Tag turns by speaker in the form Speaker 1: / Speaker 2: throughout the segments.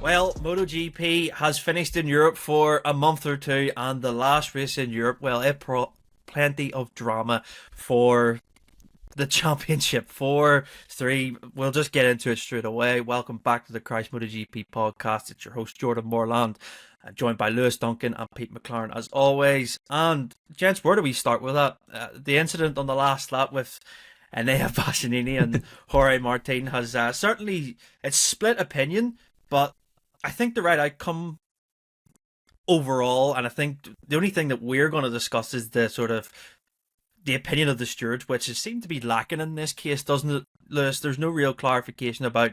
Speaker 1: Well, MotoGP has finished in Europe for a month or two, and the last race in Europe, well, it brought plenty of drama for the championship. 4-3. We'll just get into it straight away. Welcome back to the Christ MotoGP podcast. It's your host, Jordan Moreland, joined by Lewis Duncan and Pete McLaren, as always. And, gents, where do we start with that? The incident on the last lap with Enea Bastianini and Jorge Martin has certainly, it's split opinion, but I think the right outcome overall, and I think the only thing that we're going to discuss is the sort of the opinion of the stewards, which it seemed to be lacking in this case, doesn't it, Lewis? There's no real clarification about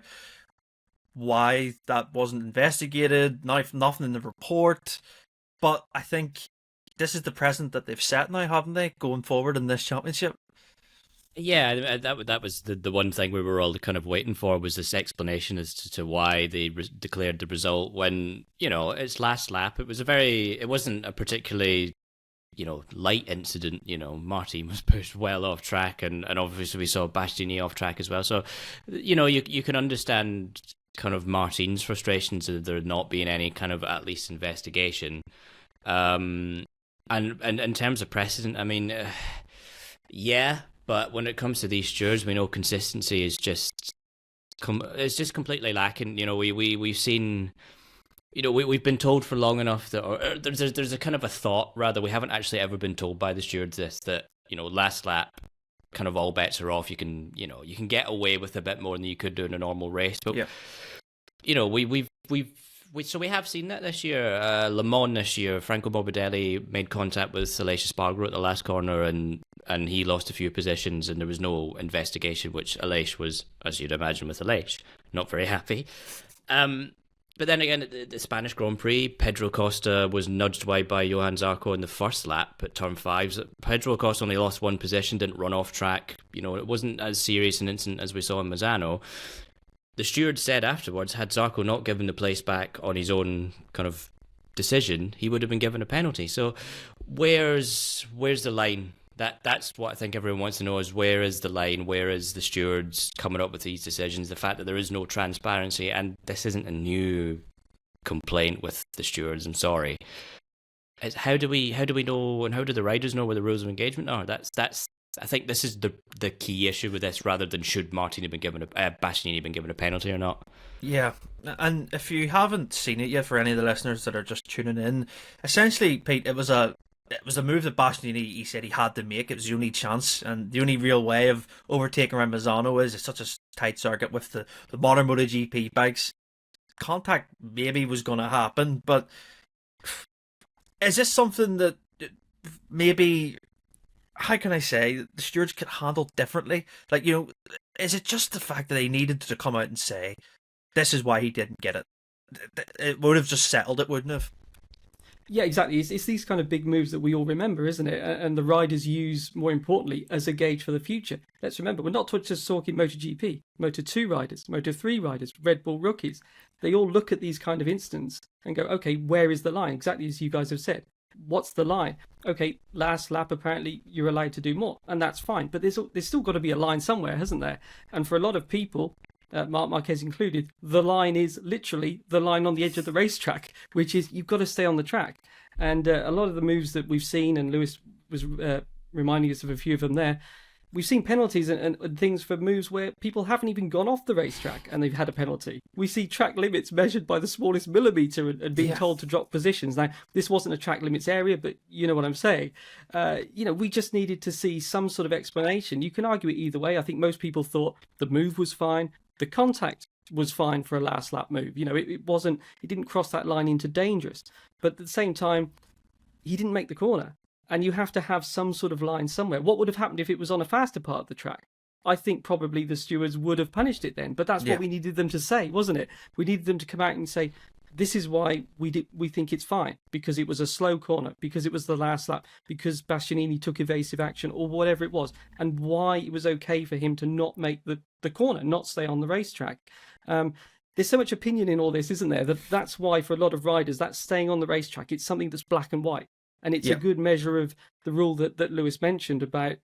Speaker 1: why that wasn't investigated, nothing in the report, but I think this is the precedent that they've set now, haven't they, going forward in this championship?
Speaker 2: Yeah, that was the one thing we were all kind of waiting for, was this explanation as to why they declared the result when, it's last lap. It wasn't a particularly, light incident. Martin was pushed well off track, and obviously we saw Bastianini off track as well. So, you can understand kind of Martin's frustrations of there not being any kind of at least investigation. And in terms of precedent, I mean, yeah. But when it comes to these stewards, we know consistency is just completely lacking. We've seen, we've been told for long enough that, or there's a kind of a thought, rather, we haven't actually ever been told by the stewards that last lap, kind of all bets are off. You can get away with a bit more than you could do in a normal race. But So we have seen that this year. Le Mans this year, Franco Morbidelli made contact with Aleix Espargaro at the last corner, and he lost a few positions, and there was no investigation, which Aleix was, as you'd imagine with Aleix, not very happy. But then again, at the Spanish Grand Prix, Pedro Costa was nudged wide by Johan Zarco in the first lap at turn 5. Pedro Costa only lost one position, didn't run off track. It wasn't as serious an incident as we saw in Misano. The steward said afterwards, had Zarco not given the place back on his own kind of decision, he would have been given a penalty. So where's the line? That's what I think everyone wants to know, is where is the line? Where is the stewards coming up with these decisions? The fact that there is no transparency, and this isn't a new complaint with the stewards, I'm sorry. How do we know, and how do the riders know where the rules of engagement are? I think this is the key issue with this, rather than should Martin have been given Bastianini have been given a penalty or not.
Speaker 1: Yeah, and if you haven't seen it yet, for any of the listeners that are just tuning in, essentially, Pete, it was a move that Bastianini, he said he had to make. It was the only chance, and the only real way of overtaking around Misano is it's such a tight circuit with the modern MotoGP bikes. Contact maybe was going to happen, but is this something that maybe, how can I say, the stewards could handle differently? Like, is it just the fact that they needed to come out and say, this is why he didn't get it? It would have just settled it, wouldn't have?
Speaker 3: Yeah, exactly. It's these kind of big moves that we all remember, isn't it? And the riders use, more importantly, as a gauge for the future. Let's remember, we're not just talking MotoGP, Moto2 riders, Moto3 riders, Red Bull rookies. They all look at these kind of incidents and go, okay, where is the line? Exactly as you guys have said. What's the line? Okay, last lap, apparently you're allowed to do more, and that's fine. But there's still got to be a line somewhere, hasn't there? And for a lot of people, Marc Marquez included, the line is literally the line on the edge of the racetrack, which is you've got to stay on the track. And a lot of the moves that we've seen, and Lewis was reminding us of a few of them there, we've seen penalties and things for moves where people haven't even gone off the racetrack and they've had a penalty. We see track limits measured by the smallest millimetre and being told to drop positions. Now, this wasn't a track limits area, but you know what I'm saying. We just needed to see some sort of explanation. You can argue it either way. I think most people thought the move was fine. The contact was fine for a last lap move. It didn't cross that line into dangerous. But at the same time, he didn't make the corner. And you have to have some sort of line somewhere. What would have happened if it was on a faster part of the track? I think probably the stewards would have punished it then. But that's what we needed them to say, wasn't it? We needed them to come out and say, this is why we think it's fine, because it was a slow corner, because it was the last lap, because Bastianini took evasive action, or whatever it was, and why it was okay for him to not make the corner, not stay on the racetrack. There's so much opinion in all this, isn't there? That's why for a lot of riders, that's staying on the racetrack. It's something that's black and white. And it's a good measure of the rule that Lewis mentioned about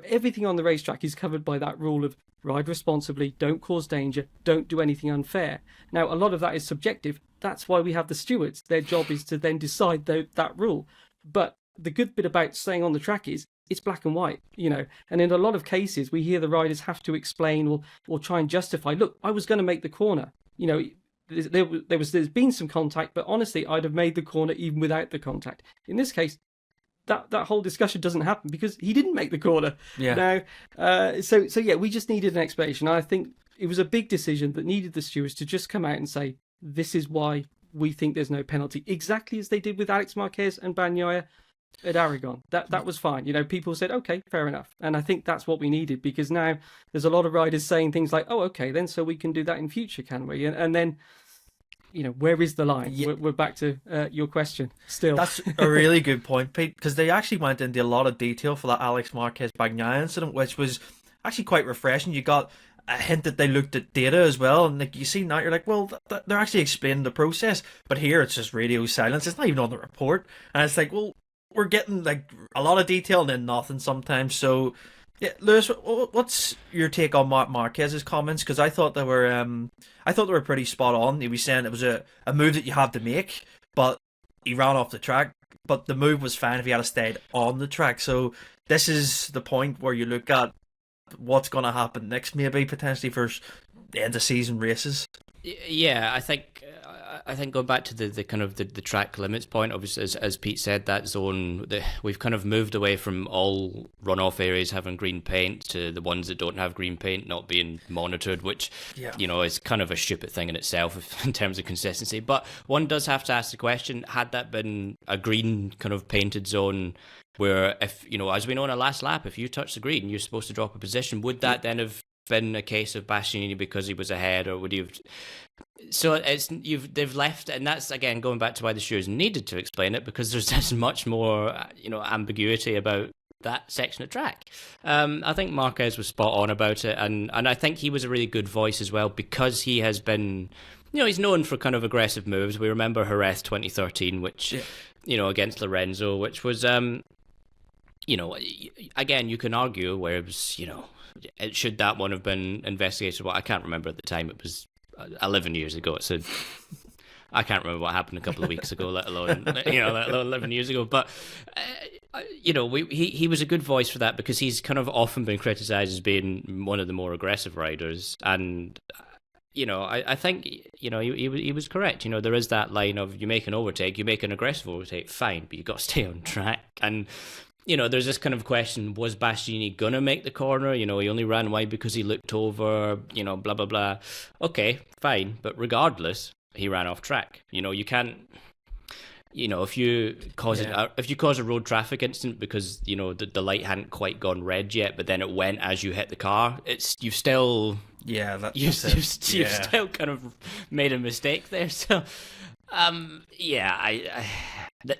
Speaker 3: everything on the racetrack is covered by that rule of ride responsibly, don't cause danger, don't do anything unfair. Now, a lot of that is subjective. That's why we have the stewards. Their job is to then decide that rule. But the good bit about staying on the track is it's black and white, and in a lot of cases we hear the riders have to explain or try and justify, look, I was going to make the corner, there's been some contact, but honestly I'd have made the corner even without the contact. In this case, that whole discussion doesn't happen because he didn't make the corner. Now so we just needed an explanation. I think it was a big decision that needed the stewards to just come out and say, this is why we think there's no penalty, exactly as they did with Alex Marquez and Bagnaia at Aragon. That was fine. People said, okay, fair enough. And I think that's what we needed, because now there's a lot of riders saying things like, oh, okay, then so we can do that in future, can we? And then, where is the line?
Speaker 1: Yeah.
Speaker 3: We're back to your question still.
Speaker 1: That's a really good point, Pete, because they actually went into a lot of detail for that Alex Marquez Bagnaia incident, which was actually quite refreshing. You got a hint that they looked at data as well, and you see now, you're like, well, they're actually explaining the process, but here it's just radio silence. It's not even on the report, and it's like, well, we're getting like a lot of detail and then nothing sometimes. So, yeah, Lewis, what's your take on Marc Marquez's comments? Because I thought they were pretty spot on. He was saying it was a move that you had to make, but he ran off the track. But the move was fine if he had stayed on the track. So this is the point where you look at what's going to happen next, maybe potentially for the end of season races.
Speaker 2: Yeah, I think going back to the kind of the track limits point, obviously, as Pete said, that zone, we've kind of moved away from all runoff areas having green paint to the ones that don't have green paint not being monitored, which, is kind of a stupid thing in itself in terms of consistency. But one does have to ask the question, had that been a green kind of painted zone where, if, as we know in a last lap, if you touch the green, you're supposed to drop a position, would that then have been a case of Bastianini because he was ahead, or would you have... So they've left, and that's again going back to why the stewards needed to explain it, because there's just much more ambiguity about that section of track. I think Marquez was spot on about it, and I think he was a really good voice as well, because he has been, he's known for kind of aggressive moves. We remember Jerez 2013, which against Lorenzo, which was again, you can argue where it was, should that one have been investigated? Well, I can't remember at the time. It was 11 years ago. So I can't remember what happened a couple of weeks ago, let alone 11 years ago. But he was a good voice for that, because he's kind of often been criticised as being one of the more aggressive riders, and I think he was correct. There is that line of, you make an overtake, you make an aggressive overtake, fine, but you got to stay on track. And there's this kind of question, was Bastianini gonna make the corner? He only ran wide because he looked over, blah, blah, blah. Okay, fine. But regardless, he ran off track. You can't, if you cause a road traffic incident because, the light hadn't quite gone red yet, but then it went as you hit the car, you've still kind of made a mistake there. So,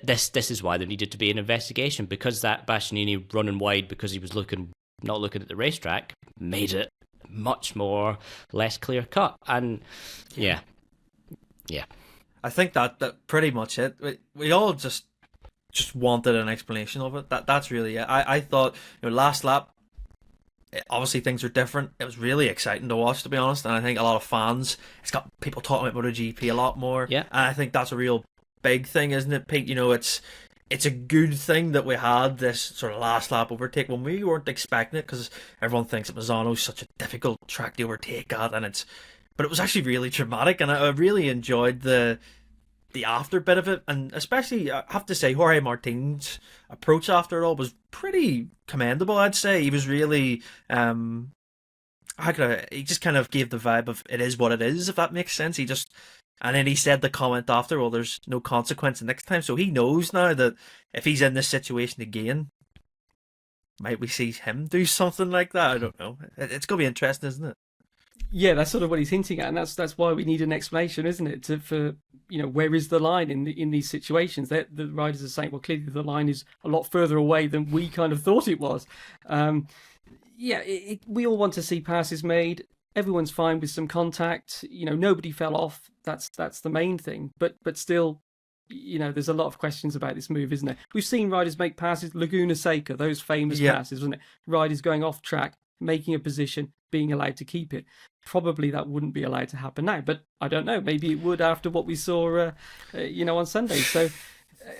Speaker 2: This is why there needed to be an investigation, because that Bastianini running wide because he was not looking at the racetrack made it much more less clear cut. And yeah.
Speaker 1: I think that pretty much it. We all just wanted an explanation of it. That's really it. I thought last lap, obviously things are different. It was really exciting to watch, to be honest, and I think a lot of fans, it's got people talking about MotoGP a lot more.
Speaker 2: Yeah,
Speaker 1: and I think that's a real big thing, isn't it, Pete? It's a good thing that we had this sort of last lap overtake when we weren't expecting it, because everyone thinks that Misano's such a difficult track to overtake at, but it was actually really dramatic, and I really enjoyed the after bit of it, and especially I have to say Jorge Martin's approach after it all was pretty commendable. I'd say he was really he just kind of gave the vibe of it is what it is, if that makes sense. And then he said the comment after, well, there's no consequence the next time. So he knows now that if he's in this situation again, might we see him do something like that? I don't know. It's going to be interesting, isn't it?
Speaker 3: Yeah, that's sort of what he's hinting at, and that's why we need an explanation, isn't it? For where is the line in these situations? That the riders are saying, well, clearly the line is a lot further away than we kind of thought it was. We all want to see passes made. Everyone's fine with some contact. Nobody fell off. That's the main thing. But still, there's a lot of questions about this move, isn't there? We've seen riders make passes, Laguna Seca, those famous passes, wasn't it? Riders going off track, making a position, being allowed to keep it. Probably that wouldn't be allowed to happen now, but I don't know. Maybe it would after what we saw, on Sunday. So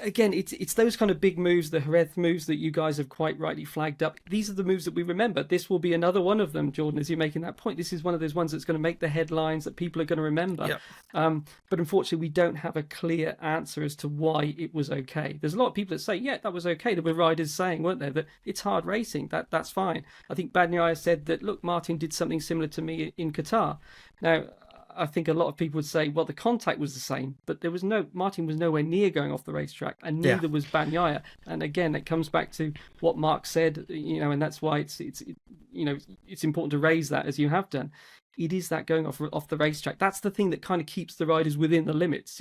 Speaker 3: again, it's those kind of big moves, the Jerez moves that you guys have quite rightly flagged up. These are the moves that we remember. This will be another one of them, Jordan, as you're making that point. This is one of those ones that's going to make the headlines that people are going to remember.
Speaker 1: Yep.
Speaker 3: But unfortunately, we don't have a clear answer as to why it was okay. There's a lot of people that say, yeah, that was okay. There were riders saying, weren't there, that it's hard racing. That's fine. I think Bagnaia said that, look, Martin did something similar to me in Qatar. Now, I think a lot of people would say, well, the contact was the same, but Martin was nowhere near going off the racetrack, and neither was Bagnaia. And again, it comes back to what Marc said, and that's why it's important to raise that, as you have done. It is that going off the racetrack. That's the thing that kind of keeps the riders within the limits,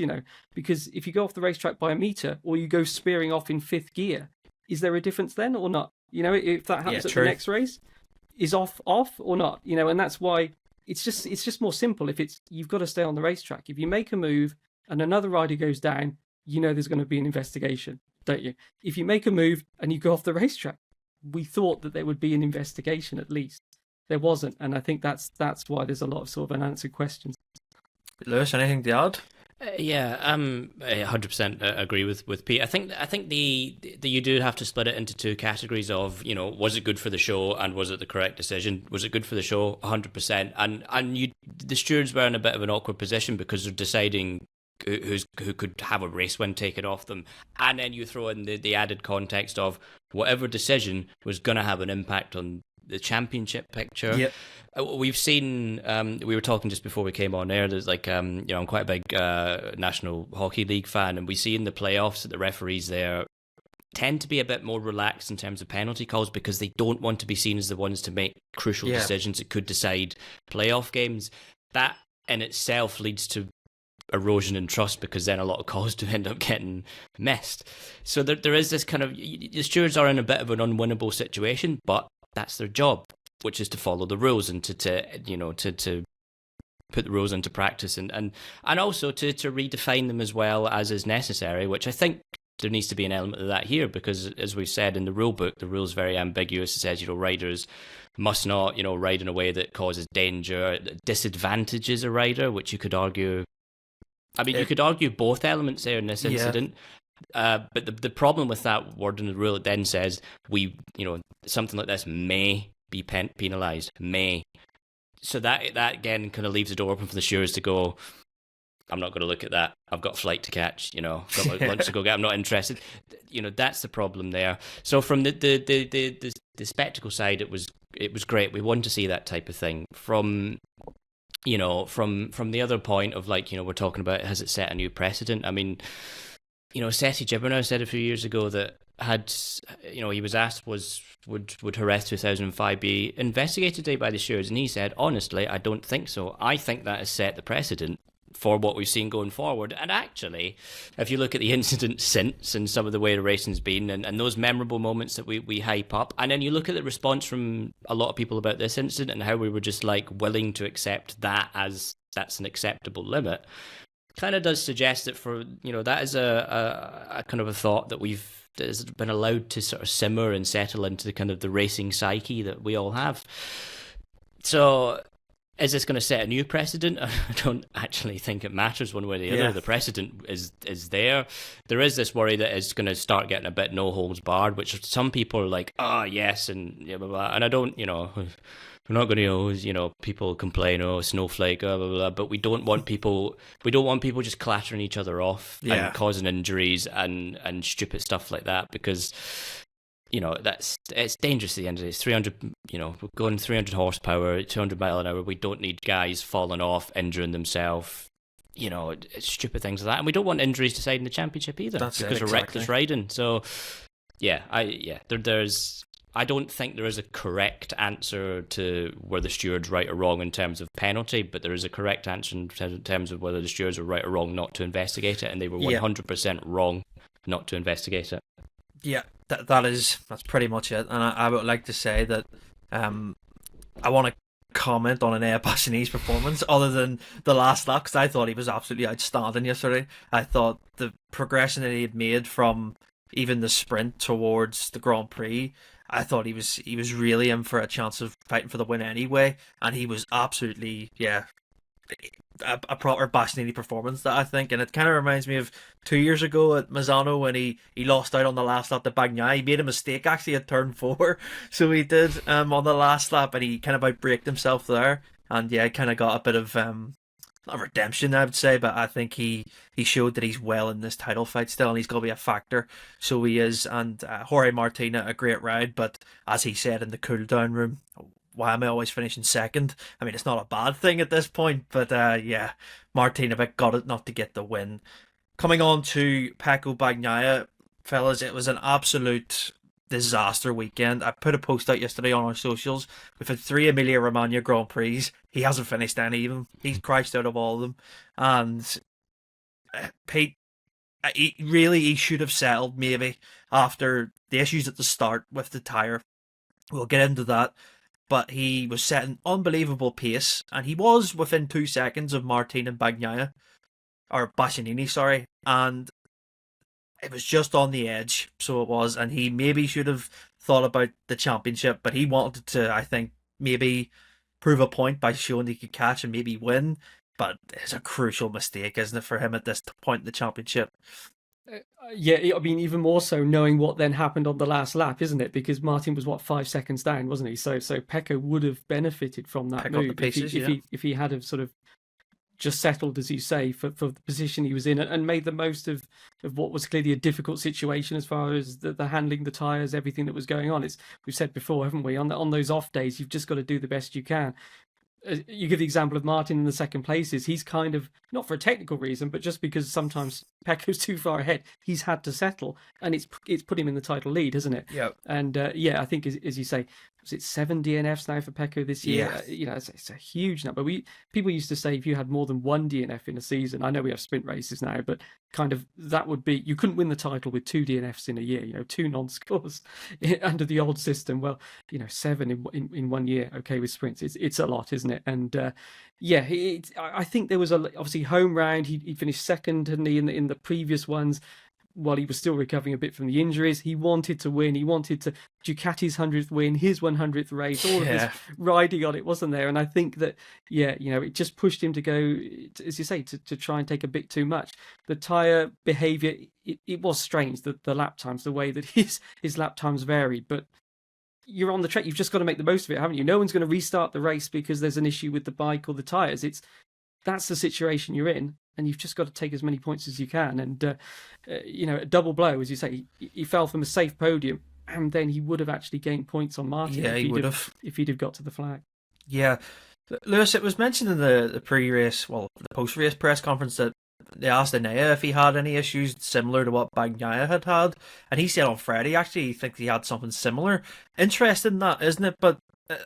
Speaker 3: because if you go off the racetrack by a meter or you go spearing off in fifth gear, is there a difference then or not? If that happens at the next race, is off or not? And that's why. It's just more simple. If you've got to stay on the racetrack. If you make a move and another rider goes down, there's going to be an investigation, don't you? If you make a move and you go off the racetrack, we thought that there would be an investigation at least. There wasn't, and I think that's why there's a lot of sort of unanswered questions.
Speaker 1: Lewis, anything to add?
Speaker 2: I 100% agree with Pete. I think you do have to split it into two categories of, was it good for the show and was it the correct decision? Was it good for the show? 100%. And the stewards were in a bit of an awkward position because they're deciding who could have a race win taken off them, and then you throw in the added context of whatever decision was going to have an impact on the championship picture.
Speaker 1: Yep.
Speaker 2: We've seen, we were talking just before we came on air, there's I'm quite a big National Hockey League fan, and we see in the playoffs that the referees there tend to be a bit more relaxed in terms of penalty calls because they don't want to be seen as the ones to make crucial decisions that could decide playoff games. That in itself leads to erosion in trust because then a lot of calls do end up getting missed. So there is this kind of, the stewards are in a bit of an unwinnable situation, but that's their job, which is to follow the rules and to put the rules into practice and also to redefine them as well as is necessary, which I think there needs to be an element of that here because, as we've said in the rule book, the rule's very ambiguous. It says, riders must not, ride in a way that causes danger, disadvantages a rider, which you could argue. I mean, you could argue both elements there in this incident. But the problem with that word in the rule, it then says something like this may be penalised, may. So that again kind of leaves the door open for the stewards to go, I'm not going to look at that. I've got a flight to catch, I've got my lunch to go get. I'm not interested. That's the problem there. So from the spectacle side, it was great. We wanted to see that type of thing. From the other point of we're talking about, has it set a new precedent? I mean, Seti Gibbernow said a few years ago that he was asked would Jerez 2005 be investigated today by the stewards, and he said, honestly, I don't think so. I think that has set the precedent for what we've seen going forward. And actually, if you look at the incident since and some of the way the racing's been and those memorable moments that we hype up, and then you look at the response from a lot of people about this incident and how we were just willing to accept that as that's an acceptable limit, kind of does suggest that that is a kind of a thought that has been allowed to sort of simmer and settle into the kind of the racing psyche that we all have. So is this going to set a new precedent? I don't actually think it matters one way or the other. The precedent is there. There is this worry that it's going to start getting a bit no holds barred, which some people are like, yes, and blah, blah, blah. And I don't, we're not going to always, people complain, snowflake, blah, blah, blah, but we don't want people just clattering each other off and causing injuries and stupid stuff like that because, it's dangerous at the end of the day. It's 300, we're going 300 horsepower, 200 mile an hour. We don't need guys falling off, injuring themselves, stupid things like that. And we don't want injuries deciding the championship either because of reckless riding. So, I don't think there is a correct answer to whether the steward's right or wrong in terms of penalty, but there is a correct answer in terms of whether the stewards are right or wrong not to investigate it, and they were 100% wrong not to investigate it.
Speaker 1: Yeah, that's pretty much it. And I would like to say that I want to comment on Enea Bastianini's performance other than the last lap, because I thought he was absolutely outstanding yesterday. I thought the progression that he had made from even the sprint towards the Grand Prix, I thought he was really in for a chance of fighting for the win anyway, and he was absolutely, a proper Bastianini performance, that I think. And it kind of reminds me of 2 years ago at Misano when he lost out on the last lap to Bagnaia. He made a mistake actually at turn 4, so he did on the last lap, and he kind of outbraked himself there, and kind of got a bit of not redemption, I would say, but I think he showed that he's well in this title fight still, and he's going to be a factor. So he is. And Jorge Martin, a great ride, but as he said in the cool down room, why am I always finishing second? I mean, it's not a bad thing at this point, but Martin a bit got it not to get the win. Coming on to Pecco Bagnaia, fellas, it was an absolute disaster weekend. I put a post out yesterday on our socials. We've had 3 Emilia Romagna Grand Prix. He hasn't finished any of them. He's crashed out of all of them. And Pete, he should have settled maybe after the issues at the start with the tyre. We'll get into that. But he was setting unbelievable pace, and he was within 2 seconds of Martin and Bastianini, sorry, and it was just on the edge, so it was, and he maybe should have thought about the championship, but he wanted to, I think, maybe prove a point by showing he could catch and maybe win, but it's a crucial mistake, isn't it, for him at this point in the championship?
Speaker 3: I mean, even more so knowing what then happened on the last lap, isn't it? Because Martin was 5 seconds down, wasn't he? So Pecco would have benefited from that move if he had have sort of just settled, as you say, for the position he was in, and made the most of what was clearly a difficult situation as far as the handling the tyres, everything that was going on. We've said before, haven't we? On those off days, you've just got to do the best you can. You give the example of Martin in the second places. He's kind of, not for a technical reason, but just because sometimes Pecco's too far ahead, he's had to settle, and it's put him in the title lead, hasn't it?
Speaker 1: Yeah.
Speaker 3: And I think as you say, was it 7 DNFs now for Pecco this year?
Speaker 1: Yeah.
Speaker 3: It's a huge number. People used to say if you had more than 1 DNF in a season, I know we have sprint races now, but kind of that would be, you couldn't win the title with 2 DNFs in a year, 2 non-scores under the old system. Well, 7 in 1 year, okay, with sprints, it's a lot, isn't it? And I think there was obviously home round. He finished second, didn't he, in the previous ones, while he was still recovering a bit from the injuries. He wanted to win. He wanted to Ducati's 100th win, his 100th race, all of this riding on it, wasn't there? And I think that, it just pushed him to go, as you say, to try and take a bit too much. The tyre behaviour, it was strange, the lap times, the way that his lap times varied, but you're on the track. You've just got to make the most of it, haven't you? No one's going to restart the race because there's an issue with the bike or the tyres. That's the situation you're in, and you've just got to take as many points as you can. And a double blow, as you say, he fell from a safe podium, and then he would have actually gained points on Martin.
Speaker 1: Yeah, he would have
Speaker 3: if he'd have got to the flag.
Speaker 1: Yeah, Lewis, it was mentioned in the pre-race, the post-race press conference that they asked Enea if he had any issues similar to what Bagnaia had, and he said on Friday actually he thinks he had something similar. Interesting that, isn't it? But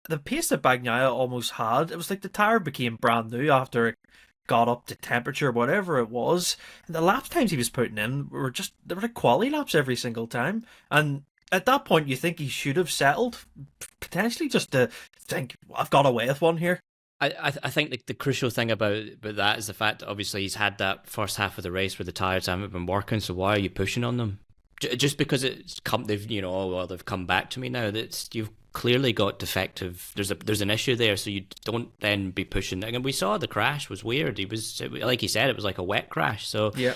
Speaker 1: the pace that Bagnaia almost had, it was like the tyre became brand new after it got up to temperature, whatever it was. And the lap times he was putting in they were like quality laps every single time. And at that point, you think he should have settled, potentially just to think, I've got away with one here.
Speaker 2: I think the crucial thing about that is the fact that obviously he's had that first half of the race where the tyres haven't been working. So why are you pushing on them? Just because they've come back to me now. You've clearly got defective. There's an issue there, so you don't then be pushing. And we saw the crash was weird. He was, like he said, it was like a wet crash. So
Speaker 1: yeah.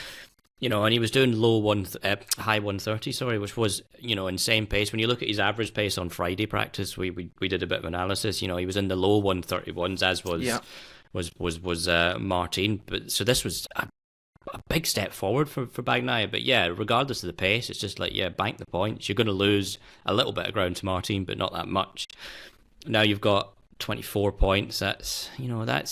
Speaker 2: And he was doing high 130, which was, insane pace. When you look at his average pace on Friday practice, we did a bit of analysis. He was in the low 131s, as was Martin. But so this was a big step forward for Bagnaia. But regardless of the pace, it's just like, bank the points. You're going to lose a little bit of ground to Martin, but not that much. Now you've got 24 points. That's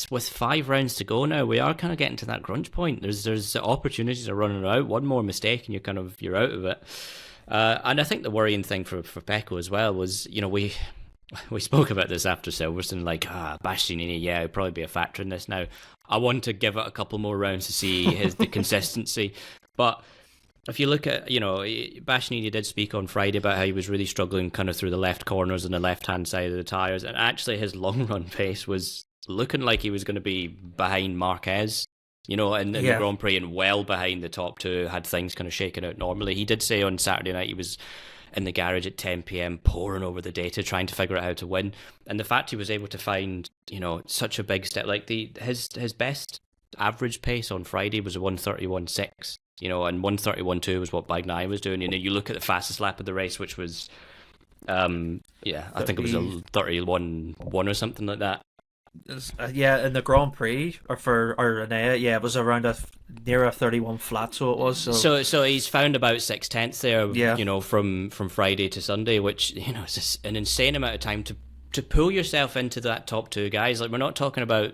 Speaker 2: with 5 rounds to go now. We are kind of getting to that crunch point. There's opportunities are running out. One more mistake and you're out of it. And I think the worrying thing for Pecco as well was, we spoke about this after Silverstone, like, Bastianini, would probably be a factor in this. Now, I want to give it a couple more rounds to see the consistency. But if you look at, Bastianini did speak on Friday about how he was really struggling kind of through the left corners and the left-hand side of the tyres, and actually his long-run pace was looking like he was going to be behind Marquez, in the Grand Prix, and well behind the top two, had things kind of shaken out normally. He did say on Saturday night he was in the garage at 10 p.m. poring over the data, trying to figure out how to win. And the fact he was able to find, such a big step, like his best average pace on Friday was a 1:31.6, and 1:31.2 was what Bagnaia was doing. You look at the fastest lap of the race, which was, I think it was a 31.1 or something like that.
Speaker 1: In the Grand Prix or Enea, it was around near a 31 flat, so it was.
Speaker 2: So he's found about 6/10 there, from Friday to Sunday, which is just an insane amount of time to pull yourself into that top two guys. Like, we're not talking about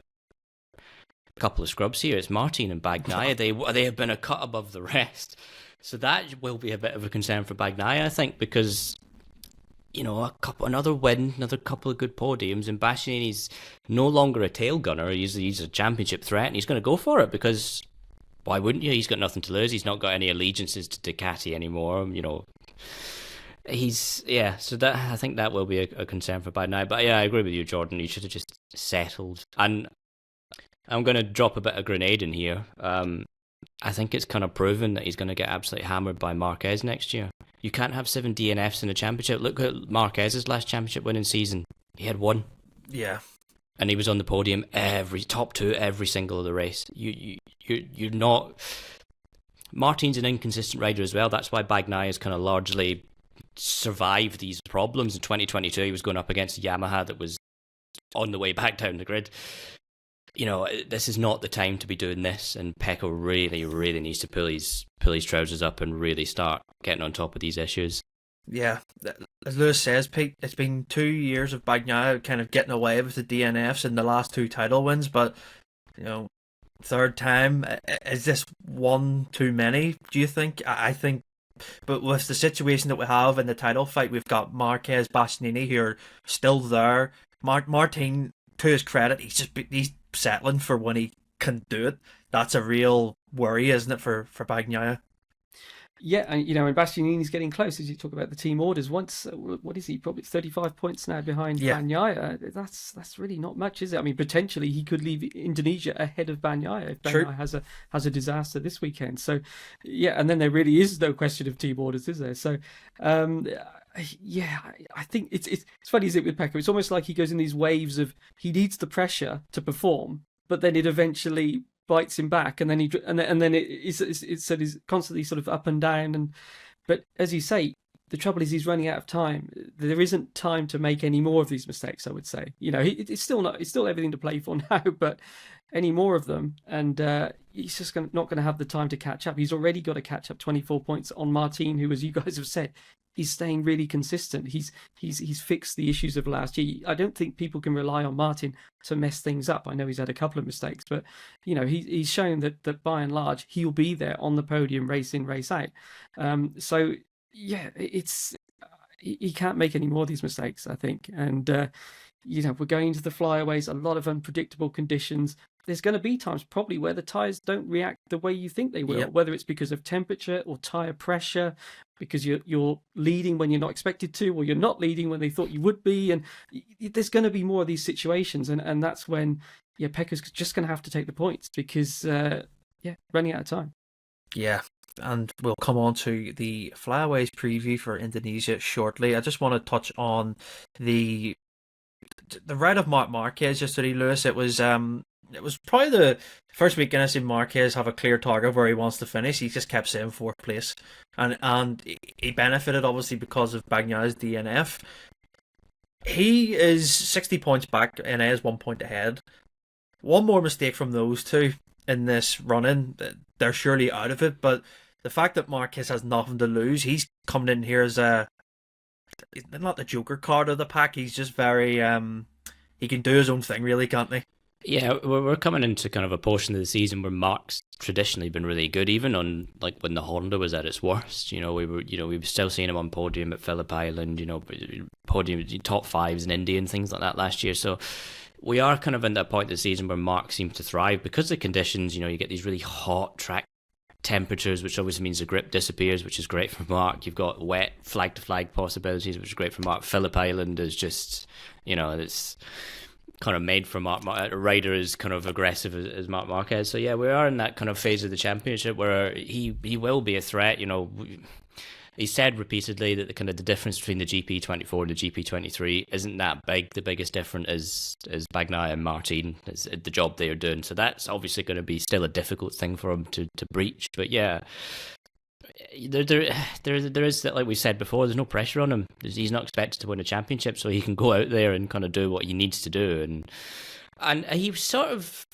Speaker 2: a couple of scrubs here. It's Martin and Bagnaia. They have been a cut above the rest, so that will be a bit of a concern for Bagnaia, I think, because another win, another couple of good podiums, and Bastianini's no longer a tail gunner. He's a championship threat, and he's going to go for it, because why wouldn't you? He's got nothing to lose. He's not got any allegiances to Ducati anymore. So that, I think that will be a concern for Bagnaia. But yeah, I agree with you, Jordan. He should have just settled. And I'm going to drop a bit of grenade in here. I think it's kind of proven that he's going to get absolutely hammered by Marquez next year. You can't have 7 DNFs in a championship. Look at Marquez's last championship winning season. He had 1.
Speaker 1: Yeah.
Speaker 2: And he was on the podium top 2 every single of the race. You're not... Martin's an inconsistent rider as well. That's why Bagnaia has kind of largely survived these problems. In 2022, he was going up against a Yamaha that was on the way back down the grid. This is not the time to be doing this, and Pecco really, really needs to pull his trousers up and really start getting on top of these issues.
Speaker 1: Yeah, as Lewis says, Pete, it's been 2 years of Bagnaia kind of getting away with the DNFs in the last 2 title wins, but, third time, is this one too many, do you think? I think, but with the situation that we have in the title fight, we've got Marquez, Bastianini, who are still there. Martin, to his credit, he's settling for when he can do it. That's a real worry, isn't it, for Bagnaia?
Speaker 3: Yeah, and and Bastianini's getting close. As you talk about the team orders, once what is he? Probably 35 points now behind Bagnaia. That's really not much, is it? I mean, potentially he could leave Indonesia ahead of Bagnaia if Bagnaia has a disaster this weekend. So, yeah, and then there really is no question of team orders, is there? So, I think it's funny, is it, with Pecco? It's almost like he goes in these waves of he needs the pressure to perform, but then it eventually bites him back, and then he's constantly sort of up and down. But as you say, the trouble is he's running out of time. There isn't time to make any more of these mistakes, I would say. It's still everything to play for now, but any more of them, and he's just not going to have the time to catch up. He's already got to catch up 24 points on Martin, who, as you guys have said, he's staying really consistent. He's fixed the issues of last year. I don't think people can rely on Martin to mess things up. I know he's had a couple of mistakes, but he's shown that by and large he'll be there on the podium, race in, race out. So yeah, he can't make any more of these mistakes, I think. And we're going into the flyaways, a lot of unpredictable conditions. There's going to be times probably where the tyres don't react the way you think they will, whether it's because of temperature or tyre pressure, because you're leading when you're not expected to, or you're not leading when they thought you would be. And there's going to be more of these situations. And that's when, Pecco's just going to have to take the points, because, running out of time. Yeah.
Speaker 1: And we'll come on to the flyaways preview for Indonesia shortly. I just want to touch on the ride of Marc Marquez yesterday, Lewis. It was probably the first weekend I've seen Marquez have a clear target where he wants to finish. He just kept saying 4th place, and he benefited obviously because of Bagnaia's DNF. He is 60 points back, and is 1 point ahead. One more mistake from those two in this run-in, they're surely out of it. But the fact that Marquez has nothing to lose, he's coming in here as not the Joker card of the pack. He's just very he can do his own thing, really, can't he?
Speaker 2: Yeah, we're coming into kind of a portion of the season where Marc's traditionally been really good, even on like when the Honda was at its worst. We were still seeing him on podium at Phillip Island, podium top 5s in India and things like that last year. So we are kind of in that point of the season where Marc seems to thrive because of the conditions. You get these really hot track temperatures, which obviously means the grip disappears, which is great for Mark. You've got wet flag to flag possibilities, which is great for Mark. Phillip Island is just, it's kind of made for Mark. A rider is kind of aggressive as Marc Marquez. So yeah, we are in that kind of phase of the championship where he will be a threat. He said repeatedly that the difference between the GP24 and the GP23 isn't that big. The biggest difference is Bagnaia and Martin, is the job they are doing. So that's obviously going to be still a difficult thing for him to breach. But yeah, there is, like we said before, there's no pressure on him. He's not expected to win a championship, so he can go out there and kind of do what he needs to do. And he sort of,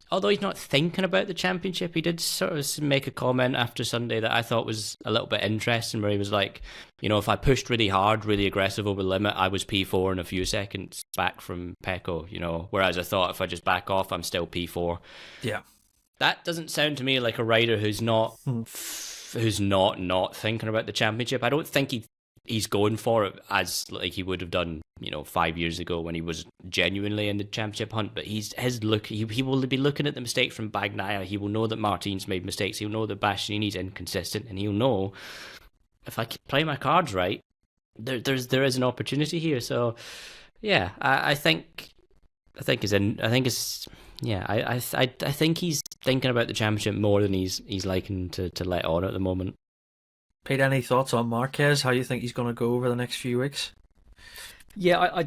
Speaker 2: although he's not thinking about the championship, he did sort of make a comment after Sunday that I thought was a little bit interesting, where he was like, if I pushed really hard, really aggressive over the limit, I was P4 in a few seconds back from Pecco, whereas I thought if I just back off, I'm still P4.
Speaker 1: Yeah.
Speaker 2: That doesn't sound to me like a rider who's not thinking about the championship. I don't think he's going for it as like he would have done, 5 years ago when he was genuinely in the championship hunt. But he will be looking at the mistakes from Bagnaia. He will know that Martin's made mistakes. He'll know that Bastianini's inconsistent, and he'll know if I play my cards right, there is an opportunity here. So yeah, I think he's thinking about the championship more than he's liking to let on at the moment.
Speaker 1: Pete, any thoughts on Marquez? How you think he's going to go over the next few weeks?
Speaker 3: Yeah, I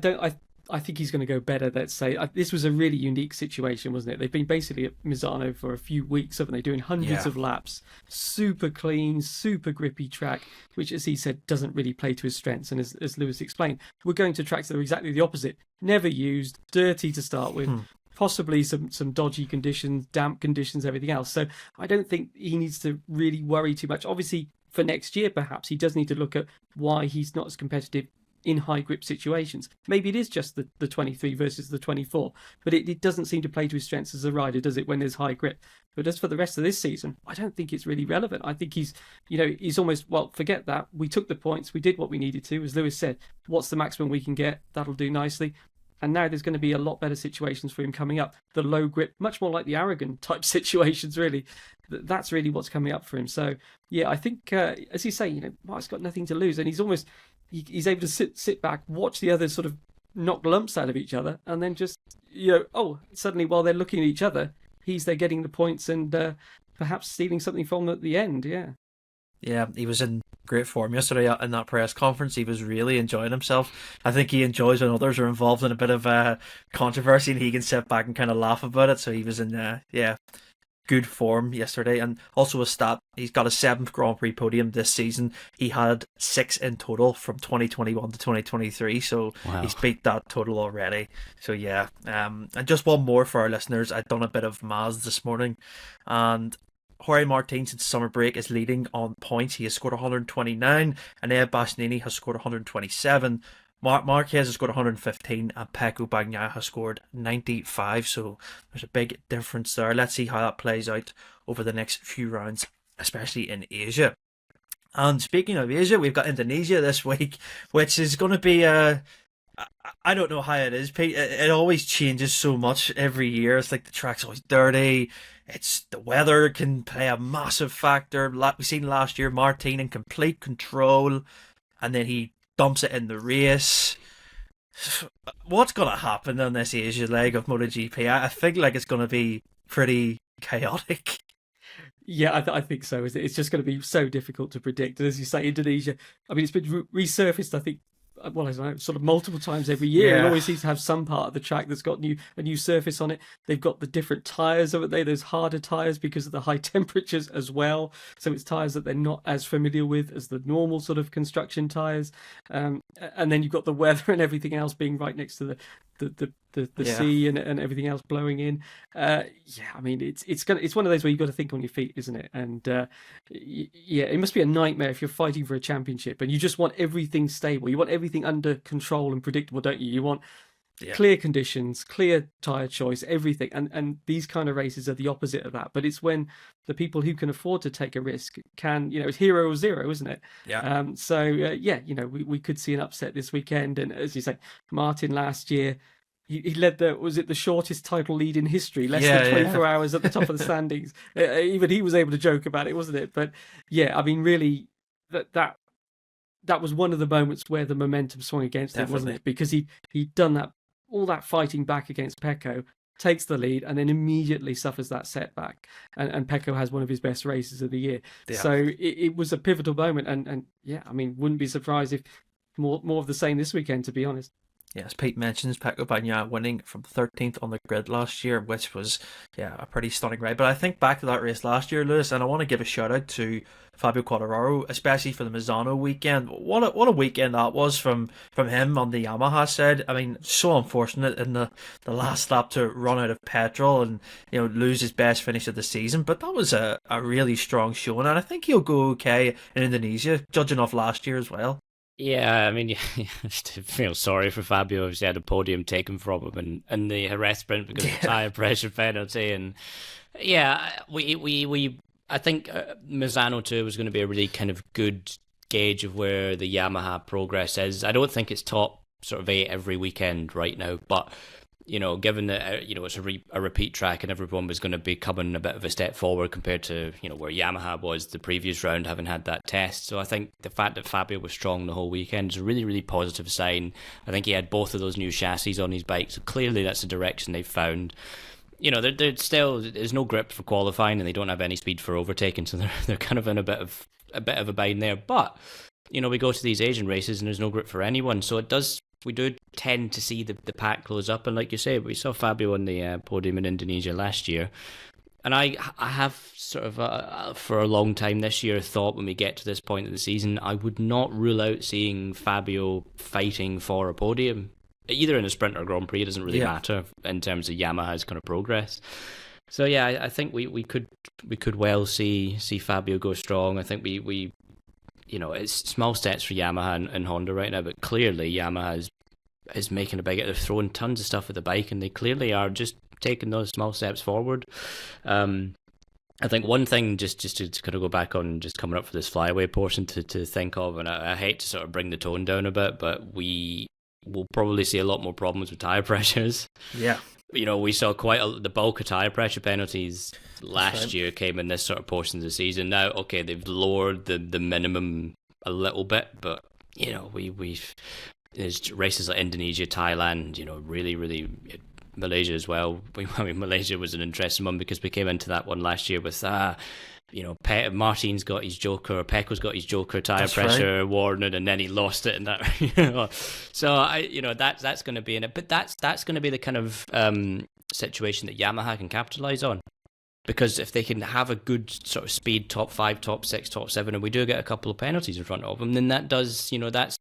Speaker 3: think he's going to go better. Let's say this was a really unique situation, wasn't it? They've been basically at Misano for a few weeks, haven't they? Doing hundreds of laps, super clean, super grippy track, which, as he said, doesn't really play to his strengths. And as Lewis explained, we're going to tracks that are exactly the opposite. Never used, dirty to start with. Possibly some dodgy conditions, damp conditions, everything else. So I don't think he needs to really worry too much. Obviously, for next year, perhaps he does need to look at why he's not as competitive in high grip situations. Maybe it is just the 23 versus the 24, but it doesn't seem to play to his strengths as a rider, does it, when there's high grip? But as for the rest of this season, I don't think it's really relevant. I think he's almost, forget that. We took the points. We did what we needed to. As Lewis said, what's the maximum we can get? That'll do nicely. And now there's going to be a lot better situations for him coming up. The low grip, much more like the Aragon type situations, really. That's really what's coming up for him. So, yeah, I think, as you say, Mark's got nothing to lose. And he's almost, he's able to sit back, watch the others sort of knock lumps out of each other. And then just, suddenly while they're looking at each other, he's there getting the points and perhaps stealing something from them at the end. Yeah.
Speaker 1: Yeah, he was in great form yesterday in that press conference. He was really enjoying himself. I think he enjoys when others are involved in a bit of controversy and he can sit back and kind of laugh about it. So he was in, good form yesterday. And also a stat, he's got a 7th Grand Prix podium this season. He had 6 in total from 2021 to 2023. So wow. He's beat that total already. So yeah, and just one more for our listeners. I've done a bit of maths this morning, and Jorge Martin since summer break is leading on points. He has scored 129. Enea Bastianini has scored 127. Marc Marquez has scored 115 and Pecco Bagnaia has scored 95. So there's a big difference there. Let's see how that plays out over the next few rounds, especially in Asia. And speaking of Asia, we've got Indonesia this week, which is going to be I don't know how it is, Pete. It always changes so much every year. It's like the track's always dirty. It's the weather can play a massive factor. We've seen last year Martin in complete control, and then he dumps it in the race. What's going to happen on this Asia leg of MotoGP? I feel like it's going to be pretty chaotic.
Speaker 3: Yeah, I think so. It's just going to be so difficult to predict. And as you say, Indonesia, I mean, it's been resurfaced, I think, I don't know, sort of multiple times every year.
Speaker 1: Yeah.
Speaker 3: It always seems to have some part of the track that's got a new surface on it. They've got the different tyres over there. There's harder tyres because of the high temperatures as well. So it's tyres that they're not as familiar with as the normal sort of construction tyres. And then you've got the weather and everything else being right next to the sea and everything else blowing in. I mean, it's one of those where you've got to think on your feet, isn't it? And it must be a nightmare if you're fighting for a championship and you just want everything stable. You want everything under control and predictable, don't you? You want clear conditions, clear tyre choice, everything. And these kind of races are the opposite of that. But it's when the people who can afford to take a risk can, it's hero or zero, isn't it?
Speaker 1: Yeah.
Speaker 3: We could see an upset this weekend. And as you say, Martin last year, he led the shortest title lead in history, less
Speaker 1: Yeah,
Speaker 3: than 24
Speaker 1: yeah.
Speaker 3: hours at the top of the standings. Even he was able to joke about it, wasn't it? But yeah, I mean, really, that was one of the moments where the momentum swung against him, wasn't
Speaker 1: Definitely.
Speaker 3: it? Because he'd done all that fighting back against Pecco, takes the lead, and then immediately suffers that setback. And Pecco has one of his best races of the year.
Speaker 1: Yeah.
Speaker 3: So it was a pivotal moment. And yeah, I mean, wouldn't be surprised if more of the same this weekend, to be honest.
Speaker 1: Yeah, as Pete mentions, Pecco Bagnaia winning from 13th on the grid last year, which was, a pretty stunning ride. But I think back to that race last year, Lewis, and I want to give a shout out to Fabio Quartararo, especially for the Misano weekend. What a weekend that was from him on the Yamaha side. I mean, so unfortunate in the last lap to run out of petrol and lose his best finish of the season. But that was a really strong showing, and I think he'll go okay in Indonesia, judging off last year as well.
Speaker 2: Yeah, I mean, I feel sorry for Fabio if he had a podium taken from him and the Jerez sprint because of the tyre pressure penalty. And yeah, I think Misano too was going to be a really kind of good gauge of where the Yamaha progress is. I don't think it's top sort of 8 every weekend right now, but given that it's a repeat track and everyone was going to be coming a bit of a step forward compared to where Yamaha was the previous round, having had that test. So I think the fact that Fabio was strong the whole weekend is a really, really positive sign. I think he had both of those new chassis on his bike, so clearly that's the direction they've found. There's no grip for qualifying and they don't have any speed for overtaking, so they're kind of in a bit of a bind there. But we go to these Asian races and there's no grip for anyone, so we do tend to see the pack close up. And like you say, we saw Fabio on the podium in Indonesia last year. And I have sort of, for a long time this year, thought when we get to this point of the season, I would not rule out seeing Fabio fighting for a podium. Either in a sprint or Grand Prix, it doesn't really matter in terms of Yamaha's kind of progress. So yeah, I think we could well see Fabio go strong. I think we it's small steps for Yamaha and Honda right now, but clearly Yamaha is making a big. They're throwing tons of stuff at the bike, and they clearly are just taking those small steps forward. I think one thing, just to kind of go back on just coming up for this flyaway portion to think of, and I hate to sort of bring the tone down a bit, but we will probably see a lot more problems with tyre pressures.
Speaker 1: Yeah.
Speaker 2: We saw the bulk of tyre pressure penalties last year came in this sort of portion of the season. Now, okay, they've lowered the minimum a little bit, but there's races like Indonesia, Thailand, really, really Malaysia as well. Malaysia was an interesting one because we came into that one last year with Martin's got his Joker, Pecco's got his Joker tyre pressure warning, and then he lost it, and that. So that's going to be in it, but that's going to be the kind of situation that Yamaha can capitalize on, because if they can have a good sort of speed top 5, top 6, top 7, and we do get a couple of penalties in front of them, then that does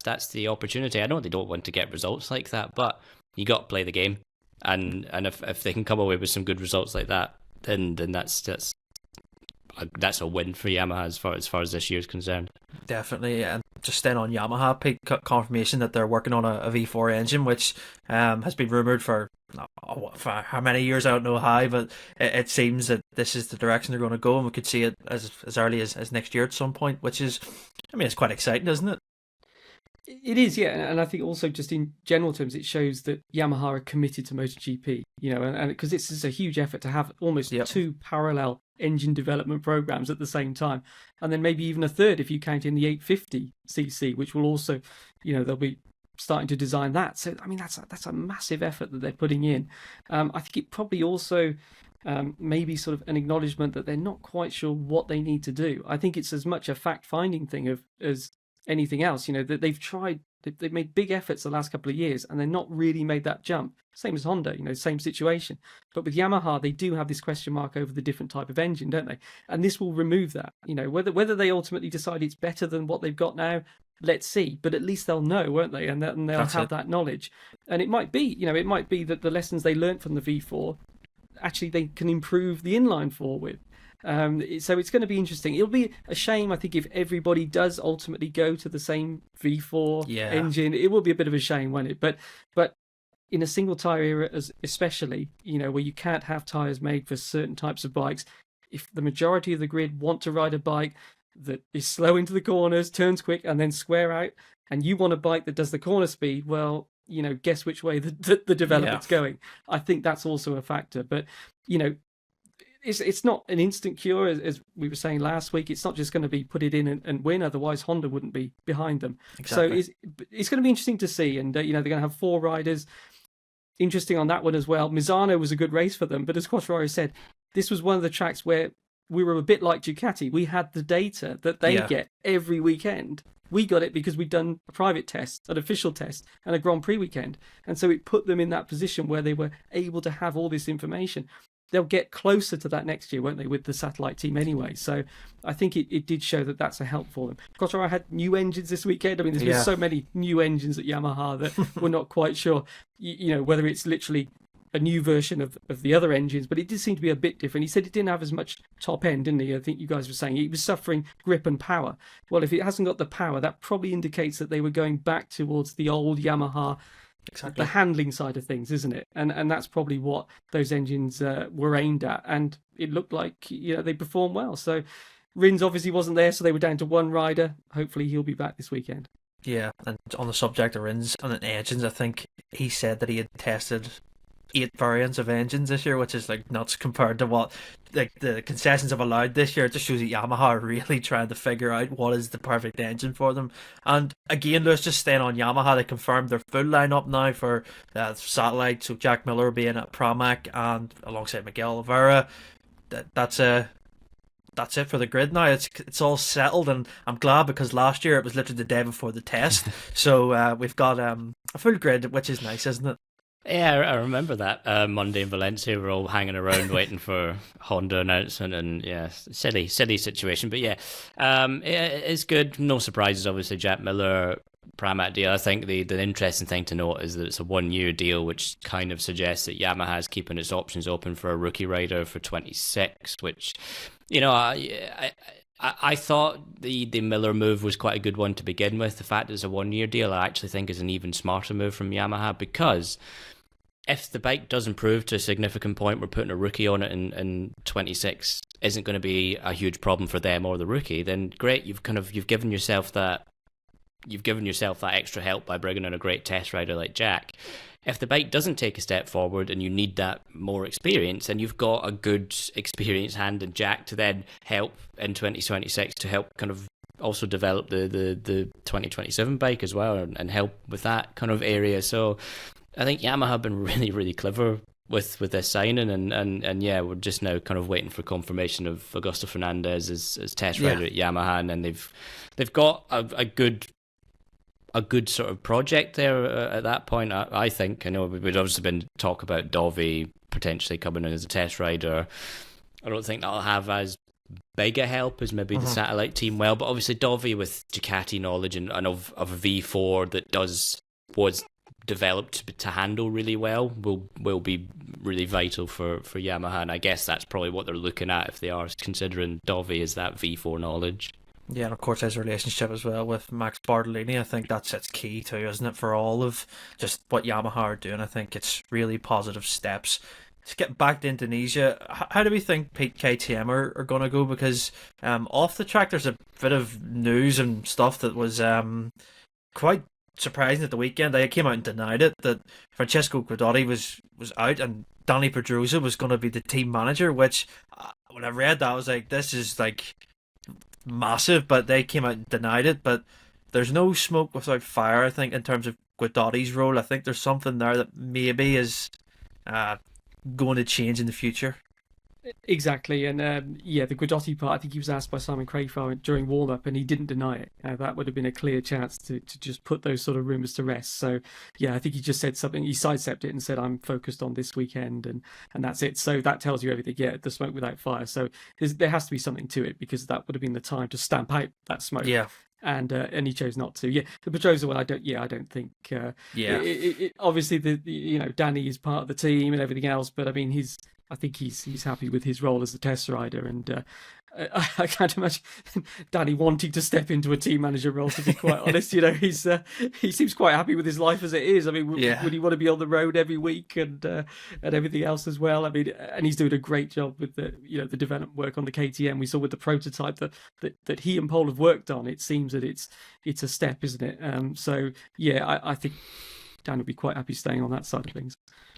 Speaker 2: that's the opportunity. I know they don't want to get results like that, but you got to play the game, and if they can come away with some good results like that, then that's a win for Yamaha as far as this year's concerned.
Speaker 1: Definitely, and just staying on Yamaha, Pete, confirmation that they're working on a V4 engine, which has been rumoured for how many years, I don't know how, but it seems that this is the direction they're going to go, and we could see it as early as next year at some point, which is, it's quite exciting, isn't it?
Speaker 3: It is, yeah, and I think also just in general terms, it shows that Yamaha are committed to MotoGP, and because this is a huge effort to have almost 2 parallel engine development programs at the same time, and then maybe even a third if you count in the 850cc, which will also, they'll be starting to design that. So that's a massive effort that they're putting in. I think it probably also maybe sort of an acknowledgement that they're not quite sure what they need to do. I think it's as much a fact-finding thing as anything else, that they've made big efforts the last couple of years and they're not really made that jump. Same as Honda, same situation. But with Yamaha, they do have this question mark over the different type of engine, don't they? And this will remove that. Whether they ultimately decide it's better than what they've got now, let's see. But at least they'll know, won't they? And they'll have that knowledge. And it might be, that the lessons they learned from the V4, actually they can improve the inline 4 with. So it's going to be interesting. It'll be a shame, I think, if everybody does ultimately go to the same V4 engine. It will be a bit of a shame, won't it? But in a single tyre era, especially, where you can't have tyres made for certain types of bikes, if the majority of the grid want to ride a bike that is slow into the corners, turns quick, and then square out, and you want a bike that does the corner speed, well, guess which way the development's going. I think that's also a factor. But it's not an instant cure, as we were saying last week. It's not just going to be put it in and win. Otherwise, Honda wouldn't be behind them.
Speaker 1: Exactly.
Speaker 3: So it's going to be interesting to see. And they're going to have 4 riders. Interesting on that one as well. Misano was a good race for them, but as Quattararo said, this was one of the tracks where we were a bit like Ducati. We had the data that they get every weekend. We got it because we'd done a private test, an official test, and a Grand Prix weekend. And so it put them in that position where they were able to have all this information. They'll get closer to that next year, won't they, with the satellite team anyway? So I think it did show that that's a help for them. Quattararo had new engines this weekend. I mean, there's been so many new engines at Yamaha that we're not quite sure, whether it's literally a new version of the other engines, but it did seem to be a bit different. He said it didn't have as much top end, didn't he? I think you guys were saying he was suffering grip and power. Well, if it hasn't got the power, that probably indicates that they were going back towards the old Yamaha. Exactly. The handling side of things, isn't it? And that's probably what those engines were aimed at. And it looked like they performed well. So Rins obviously wasn't there, so they were down to 1 rider. Hopefully he'll be back this weekend.
Speaker 1: Yeah, and on the subject of Rins and engines, I think he said that he had tested 8 variants of engines this year, which is like nuts compared to what the concessions have allowed this year. It just shows that Yamaha are really trying to figure out what is the perfect engine for them. And again, Lewis, just staying on Yamaha, they confirmed their full lineup now for satellite. So Jack Miller being at Pramac and alongside Miguel Oliveira. That's it for the grid now. It's all settled, and I'm glad because last year it was literally the day before the test. So we've got a full grid, which is nice, isn't it?
Speaker 2: Yeah, I remember that Monday in Valencia. We're all hanging around waiting for Honda announcement, and silly situation. But it's good. No surprises, obviously. Jack Miller, Pramac deal. I think the interesting thing to note is that it's a 1-year deal, which kind of suggests that Yamaha is keeping its options open for a rookie rider for 26, which, I thought the Miller move was quite a good one to begin with. The fact it's a 1-year deal, I actually think is an even smarter move from Yamaha, because if the bike does improve to a significant point, we're putting a rookie on it in 26 isn't going to be a huge problem for them or the rookie, then great, you've given yourself that extra help by bringing in a great test rider like Jack. If the bike doesn't take a step forward and you need that more experience, then you've got a good experienced hand in Jack to then help in 2026 to help kind of also develop the 2027 bike as well, and help with that kind of area. So I think Yamaha have been really, really clever with this signing, and we're just now kind of waiting for confirmation of Augusto Fernandez as test rider at Yamaha, and then they've got a good sort of project there at that point. I think. I know we'd obviously been talk about Dovi potentially coming in as a test rider. I don't think that'll have as big a help as maybe the satellite team but obviously Dovi with Ducati knowledge and of a V4 that was developed to handle really well will be really vital for Yamaha, and I guess that's probably what they're looking at if they are considering Dovi as that V4 knowledge.
Speaker 1: Yeah, and of course his relationship as well with Max Bartolini, I think that's its key too, isn't it, for all of just what Yamaha are doing. I think it's really positive steps. Let's get back to Indonesia. How do we think KTM are going to go? Because off the track there's a bit of news and stuff that was quite surprising at the weekend. They came out and denied it, that Francesco Guidotti was out and Danny Pedrosa was going to be the team manager, which when I read that I was like, this is like massive, but they came out and denied it. But there's no smoke without fire, I think, in terms of Guidotti's role. I think there's something there that maybe is going to change in the future.
Speaker 3: Exactly, and the Guidotti part, I think he was asked by Simon Crayfar during warm-up and he didn't deny it. That would have been a clear chance to just put those sort of rumours to rest. So yeah, I think he just said something, he sidestepped it and said, I'm focused on this weekend, and that's it. So that tells you everything. Yeah, the smoke without fire. So there has to be something to it, because that would have been the time to stamp out that smoke. Yeah. And he chose not to. Yeah, the Pedrosa one, I don't think. Obviously, Danny is part of the team and everything else, but I mean, I think he's happy with his role as the test rider, and I can't imagine Danny wanting to step into a team manager role. To be quite honest, he seems quite happy with his life as it is. I mean, would he want to be on the road every week and everything else as well? I mean, and he's doing a great job with the development work on the KTM. We saw with the prototype that he and Paul have worked on. It seems that it's a step, isn't it? So yeah, I think Dan would be quite happy staying on that side of things.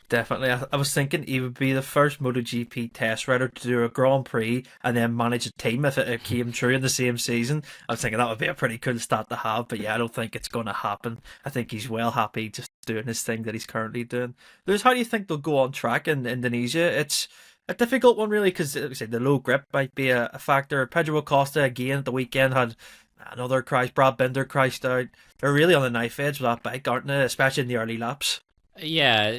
Speaker 1: Definitely. I was thinking he would be the first MotoGP test rider to do a Grand Prix and then manage a team if it came true in the same season. I was thinking that would be a pretty cool stat to have, but yeah, I don't think it's going to happen. I think he's well happy just doing his thing that he's currently doing. Lewis, how do you think they'll go on track in Indonesia? It's a difficult one, really, because like I say, the low grip might be a factor. Pedro Acosta, again, at the weekend had another crash. Brad Binder crashed out. They're really on the knife edge with that bike, aren't they? Especially in the early laps.
Speaker 2: Yeah,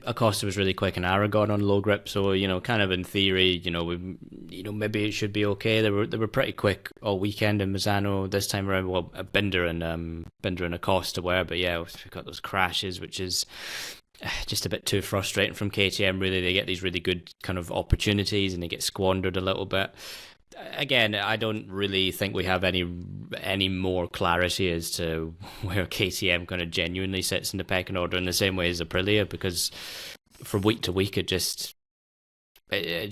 Speaker 2: Acosta was really quick in Aragon on low grip, so kind of in theory, maybe it should be okay. They were pretty quick all weekend in Misano this time around. Well, Binder and Acosta were, but yeah, we've got those crashes, which is just a bit too frustrating from KTM. Really, they get these really good kind of opportunities and they get squandered a little bit. Again, I don't really think we have any more clarity as to where KTM kind of genuinely sits in the pecking order in the same way as Aprilia, because from week to week it just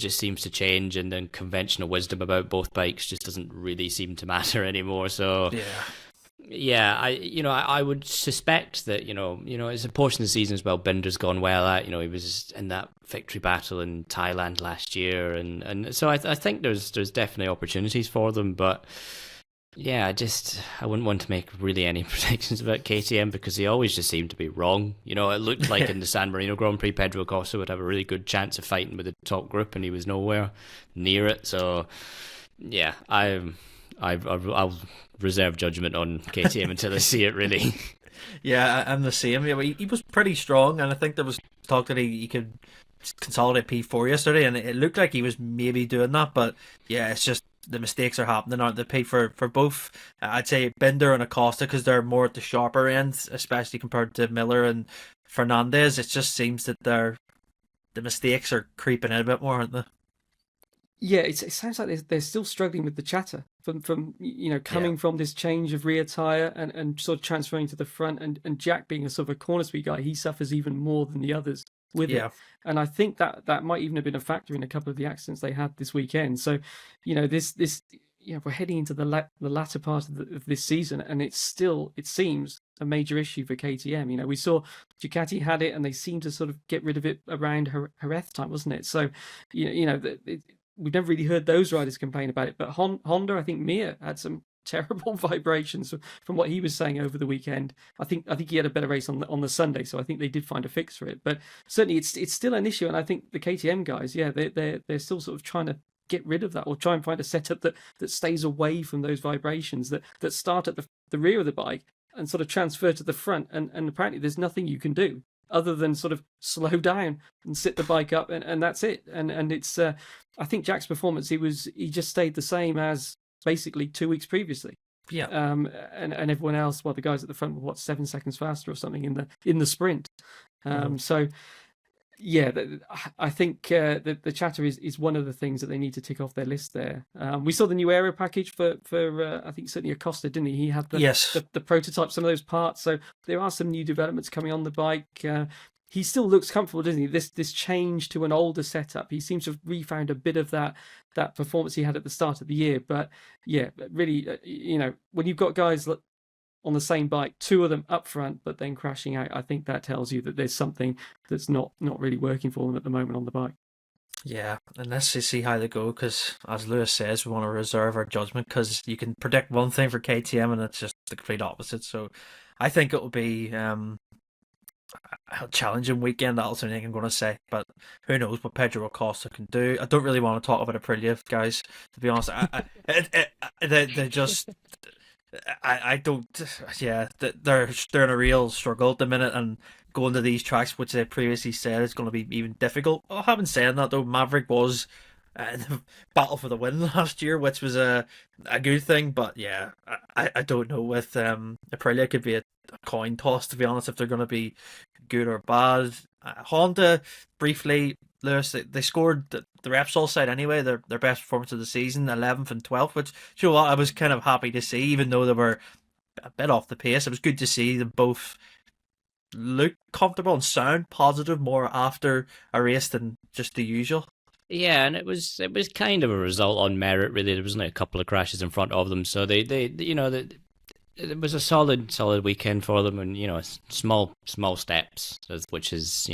Speaker 2: seems to change, and then conventional wisdom about both bikes just doesn't really seem to matter anymore. So yeah, I would suspect that it's a portion of the season as well. Binder's gone well at. He was in that victory battle in Thailand last year, and so I think there's definitely opportunities for them. But yeah, I wouldn't want to make really any predictions about KTM because they always just seem to be wrong. It looked like in the San Marino Grand Prix, Pedro Acosta would have a really good chance of fighting with the top group, and he was nowhere near it. So yeah, I'll reserve judgment on KTM until I see it, really.
Speaker 1: Yeah, I'm the same. Yeah, he was pretty strong, and I think there was talk that he could consolidate P4 yesterday, and it looked like he was maybe doing that, but yeah, it's just the mistakes are happening, aren't they, Pete, for both, I'd say, Binder and Acosta, because they're more at the sharper end, especially compared to Miller and Fernandez. It just seems that the mistakes are creeping in a bit more, aren't they?
Speaker 3: Yeah, it sounds like they're still struggling with the chatter from coming from this change of rear tyre and sort of transferring to the front, and Jack being a sort of a corner speed guy, he suffers even more than the others with it. And I think that might even have been a factor in a couple of the accidents they had this weekend. So, this we're heading into the latter part of this season, and it seems a major issue for KTM. We saw Ducati had it, and they seemed to sort of get rid of it around Jerez time, wasn't it? So, we've never really heard those riders complain about it. But Honda, I think Mir had some terrible vibrations from what he was saying over the weekend. I think he had a better race on the Sunday, so I think they did find a fix for it. But certainly, it's still an issue, and I think the KTM guys, they're still sort of trying to get rid of that, or try and find a setup that stays away from those vibrations that start at the rear of the bike and sort of transfer to the front. And apparently, there's nothing you can do other than sort of slow down and sit the bike up, and that's it. And it's I think Jack's performance, he just stayed the same as basically 2 weeks previously.
Speaker 1: Yeah.
Speaker 3: And everyone else, well, the guys at the front were 7 seconds faster or something in the sprint. So yeah, I think the chatter is one of the things that they need to tick off their list there. We saw the new aero package for I think certainly Acosta, didn't he? He had the prototype, some of those parts. So there are some new developments coming on the bike. He still looks comfortable, doesn't he? This change to an older setup, he seems to have refound a bit of that performance he had at the start of the year. But yeah, really, when you've got guys on the same bike, 2 of them up front, but then crashing out, I think that tells you that there's something that's not really working for them at the moment on the bike.
Speaker 1: Yeah, and let's see how they go, because as Lewis says, we want to reserve our judgment, because you can predict one thing for KTM and it's just the complete opposite. So I think it will be a challenging weekend. That's the only thing I'm going to say, but who knows what Pedro Acosta can do. I don't really want to talk about Aprilia, guys, to be honest. They just... I don't. Yeah, they're in a real struggle at the minute, and going to these tracks, which they previously said is going to be even difficult. Well, having said that, though, Maverick was in the battle for the win last year, which was a good thing. But yeah, I don't know. With Aprilia, it could be a coin toss, to be honest, if they're going to be good or bad. Honda, briefly, Lewis, they scored the Repsol side anyway, their best performance of the season, 11th and 12th, which, you know what, I was kind of happy to see, even though they were a bit off the pace. It was good to see them both look comfortable and sound positive more after a race than just the usual.
Speaker 2: Yeah, and it was kind of a result on merit, really. There was only a couple of crashes in front of them, so they it was a solid weekend for them, and small steps, which is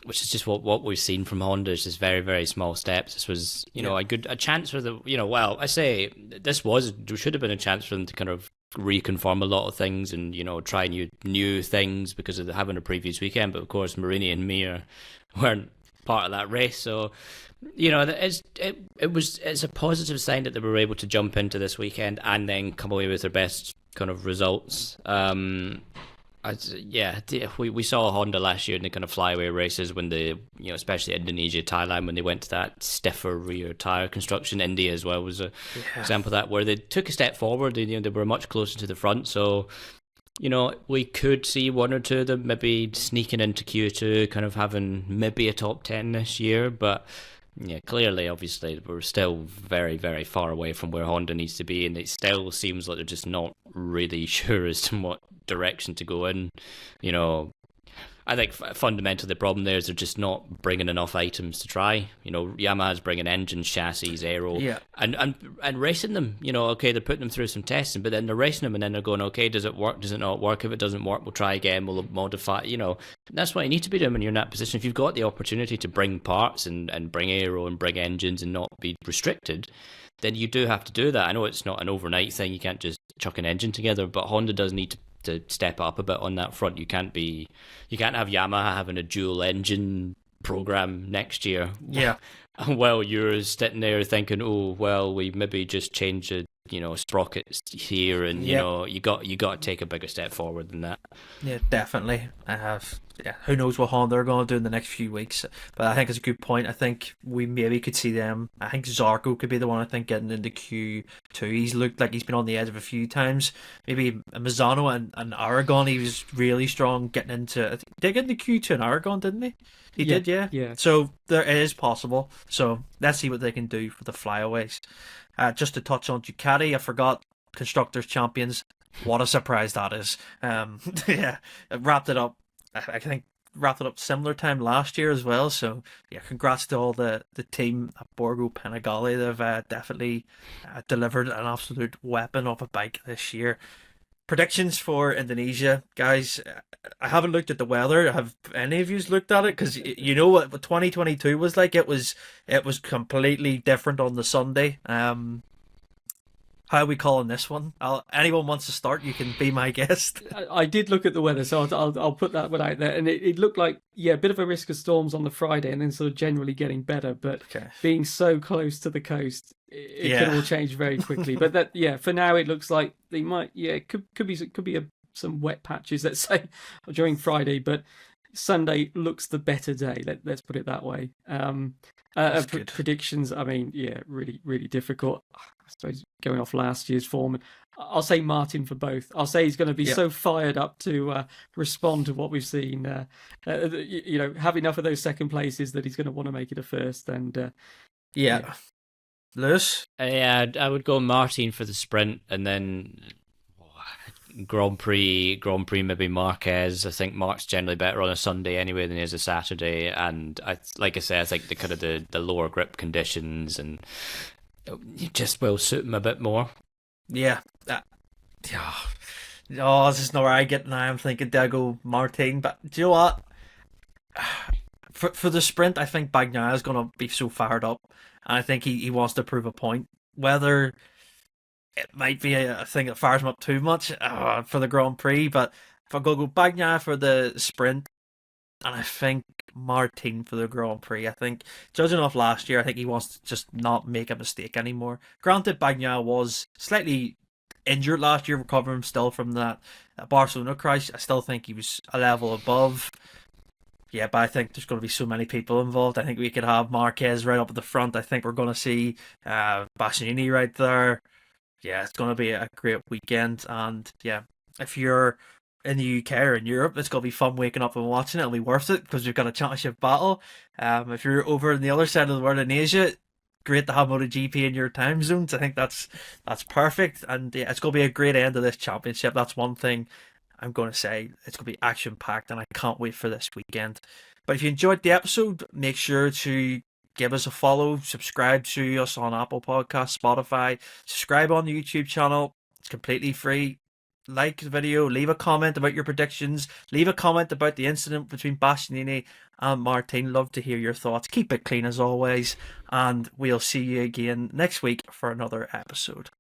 Speaker 2: just what we've seen from Honda. Is just very, very small steps. This was a chance for the I say this should have been a chance for them to kind of reconfirm a lot of things and try new things because of having a previous weekend. But of course, Marini and Mir weren't part of that race, so it's a positive sign that they were able to jump into this weekend and then come away with their best kind of results. We saw Honda last year in the kind of flyaway races when especially Indonesia, Thailand, when they went to that stiffer rear tire construction. India as well was an example of that, where they took a step forward. They were much closer to the front, so we could see one or two of them maybe sneaking into Q2, kind of having maybe a top 10 this year, but clearly, obviously, we're still very, very far away from where Honda needs to be, and it still seems like they're just not really sure as to what direction to go in. I think fundamentally the problem there is they're just not bringing enough items to try. Yamaha's bringing engines, chassis, aero, and racing them. Okay, they're putting them through some testing, but then they're racing them, and then they're going, okay, does it work? Does it not work? If it doesn't work, we'll try again. We'll modify. That's what you need to be doing when you're in that position. If you've got the opportunity to bring parts and bring aero and bring engines and not be restricted, then you do have to do that. I know it's not an overnight thing. You can't just chuck an engine together, but Honda does need to step up a bit on that front. You can't have Yamaha having a dual engine program next year.
Speaker 1: Yeah.
Speaker 2: Well, you're sitting there thinking, oh well, we maybe just change the sprockets here, and you got to take a bigger step forward than that. Yeah,
Speaker 1: definitely. Who knows what Honda are going to do in the next few weeks, but I think it's a good point. I think we maybe could see them. I think Zarco could be the one, I think, getting into Q2. He's looked like he's been on the edge of a few times. Maybe Mazzano and Aragon, he was really strong getting into. I think, did they get into Q2 in Aragon, didn't they? He did, yeah. So there is possible. So let's see what they can do for the flyaways. Just to touch on Ducati, I forgot Constructors Champions. What a surprise that is. Wrapped it up. I think wrapped it up similar time last year as well. So congrats to all the team at Borgo Panigale. They've definitely delivered an absolute weapon of a bike this year. Predictions for Indonesia, guys. I haven't looked at the weather. Have any of you looked at it? Because you know what 2022 was like. It was completely different on the Sunday. How are we calling this one? Anyone wants to start, you can be my guest.
Speaker 3: I did look at the weather, so I'll put that one out there. And it looked like, a bit of a risk of storms on the Friday and then sort of generally getting better. But being so close to the coast, it can all change very quickly. But for now, it looks like they might, it could be some wet patches, let's say, during Friday. But Sunday looks the better day. Let's put it that way. Predictions, I mean, really, really difficult. I suppose going off last year's form, I'll say Martin for both. I'll say he's going to be so fired up to respond to what we've seen. Have enough of those second places that he's going to want to make it a first. And
Speaker 1: Lewis?
Speaker 2: I would go Martin for the sprint, and then Grand Prix maybe Marquez. I think Marc's generally better on a Sunday anyway than he is a Saturday, and I think the kind of the lower grip conditions and it just will suit him a bit more.
Speaker 1: This is not where I get now. I'm thinking Diego Martin, but do you know what? For the sprint, I think Bagnaia is going to be so fired up, and I think he wants to prove a point. Whether it might be a thing that fires him up too much for the Grand Prix, but if I go Bagnaia for the sprint, and I think Martin for the Grand Prix. I think, judging off last year, I think he wants to just not make a mistake anymore. Granted, Bagnaia was slightly injured last year, recovering still from that Barcelona crash. I still think he was a level above. But I think there's going to be so many people involved. I think we could have Marquez right up at the front. I think we're going to see Bastianini right there. It's going to be a great weekend. And if you're in the UK or in Europe, it's going to be fun waking up and watching it. It'll be worth it because we've got a championship battle. If you're over on the other side of the world in Asia, great to have MotoGP in your time zones. I think that's perfect. And it's going to be a great end to this championship. That's one thing I'm going to say. It's going to be action-packed, and I can't wait for this weekend. But if you enjoyed the episode, make sure to give us a follow, subscribe to us on Apple Podcasts, Spotify, subscribe on the YouTube channel. completely free. Like the video, leave a comment about your predictions, leave a comment about the incident between Bastianini and Martin. Love to hear your thoughts. Keep it clean as always, and we'll see you again next week for another episode.